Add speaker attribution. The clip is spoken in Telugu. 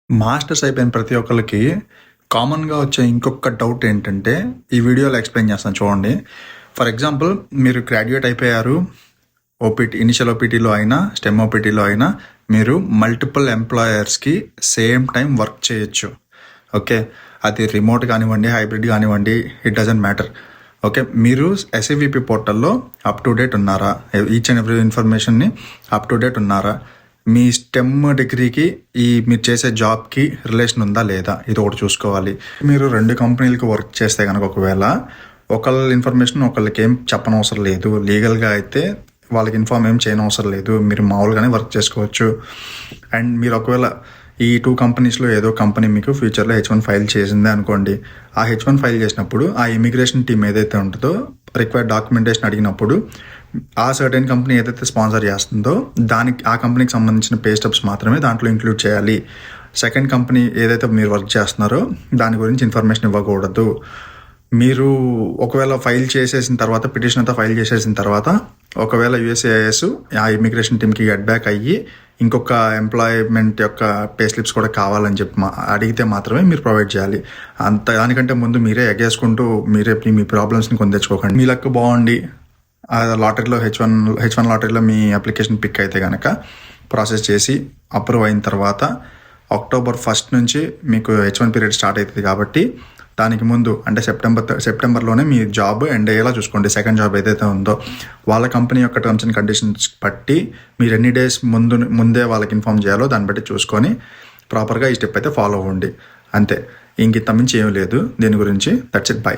Speaker 1: మాస్టర్స్ అయిపోయిన ప్రతి ఒక్కళ్ళకి కామన్‌గా వచ్చే ఇంకొక డౌట్ ఏంటంటే, ఈ వీడియోలో ఎక్స్‌ప్లెయిన్ చేస్తాను చూడండి. ఫర్ ఎగ్జాంపుల్ మీరు గ్రాడ్యుయేట్ అయిపోయారు. ఇనిషియల్ ఓపీటీలో అయినా, స్టెమ్ ఓపీటీలో అయినా మీరు మల్టిపుల్ ఎంప్లాయర్స్‌కి సేమ్ టైం వర్క్ చేయొచ్చు. ఓకే. అది రిమోట్ కానివ్వండి, హైబ్రిడ్ కానివ్వండి, ఇట్ డజంట్ మ్యాటర్. ఓకే. మీరు ఎస్ఏవిపి పోర్టల్‌లో అప్ టు డేట్ ఉన్నారా? ఈచ్ అండ్ ఎవ్రీ ఇన్ఫర్మేషన్‌ని అప్ టు డేట్ ఉన్నారా? మీ స్టెమ్ డిగ్రీకి మీరు చేసే జాబ్కి రిలేషన్ ఉందా లేదా, ఇది ఒకటి చూసుకోవాలి. మీరు 2 కంపెనీలకు వర్క్ చేస్తే కనుక ఒకవేళ ఒకళ్ళ ఇన్ఫర్మేషన్ ఒకళ్ళకి ఏం చెప్పనవసరం లేదు. లీగల్గా అయితే వాళ్ళకి ఇన్ఫార్మ్ ఏం చేయనవసరం లేదు. మీరు మామూలుగానే వర్క్ చేసుకోవచ్చు. అండ్ మీరు ఒకవేళ ఈ 2 కంపెనీస్లో ఏదో కంపెనీ మీకు ఫ్యూచర్లో H1 ఫైల్ చేసిందే అనుకోండి. ఆ H1 ఫైల్ చేసినప్పుడు ఆ ఇమిగ్రేషన్ టీమ్ ఏదైతే ఉంటుందో రిక్వైర్డ్ డాక్యుమెంటేషన్ అడిగినప్పుడు ఆ సర్టెన్ కంపెనీ ఏదైతే స్పాన్సర్ చేస్తుందో దానికి ఆ కంపెనీకి సంబంధించిన పే స్టెప్స్ మాత్రమే దాంట్లో ఇంక్లూడ్ చేయాలి. సెకండ్ కంపెనీ ఏదైతే మీరు వర్క్ చేస్తున్నారో దాని గురించి ఇన్ఫర్మేషన్ ఇవ్వకూడదు. మీరు ఒకవేళ ఫైల్ చేసేసిన తర్వాత, పిటిషన్ అంతా ఫైల్ చేసేసిన తర్వాత ఒకవేళ USCIS ఆ ఇమిగ్రేషన్ టీమ్కి గెట్ బ్యాక్ అయ్యి ఇంకొక ఎంప్లాయ్మెంట్ యొక్క పే స్లిప్స్ కూడా కావాలని చెప్పి అడిగితే మాత్రమే మీరు ప్రొవైడ్ చేయాలి. దానికంటే ముందు మీరే ఎగేసుకుంటూ మీరే మీ ప్రాబ్లమ్స్ని కొని తెచ్చుకోకండి. మీ లక్ బాగుండి లాటరీలో H1 లాటరీలో మీ అప్లికేషన్ పిక్ అయితే కనుక ప్రాసెస్ చేసి అప్రూవ్ అయిన తర్వాత అక్టోబర్ 1 నుంచి మీకు H1 పీరియడ్ స్టార్ట్ అవుతుంది. కాబట్టి దానికి ముందు అంటే సెప్టెంబర్లోనే మీ జాబ్ ఎండ్ అయ్యేలా చూసుకోండి. సెకండ్ జాబ్ ఏదైతే ఉందో వాళ్ళ కంపెనీ యొక్క టర్మ్స్ అండ్ కండిషన్స్ బట్టి మీరు ఎన్ని డేస్ ముందే వాళ్ళకి ఇన్ఫామ్ చేయాలో దాన్ని బట్టి చూసుకొని ప్రాపర్గా ఈ స్టెప్ అయితే ఫాలో అవ్వండి. అంతే, ఇంత మించి ఏం లేదు దీని గురించి. That's it, by.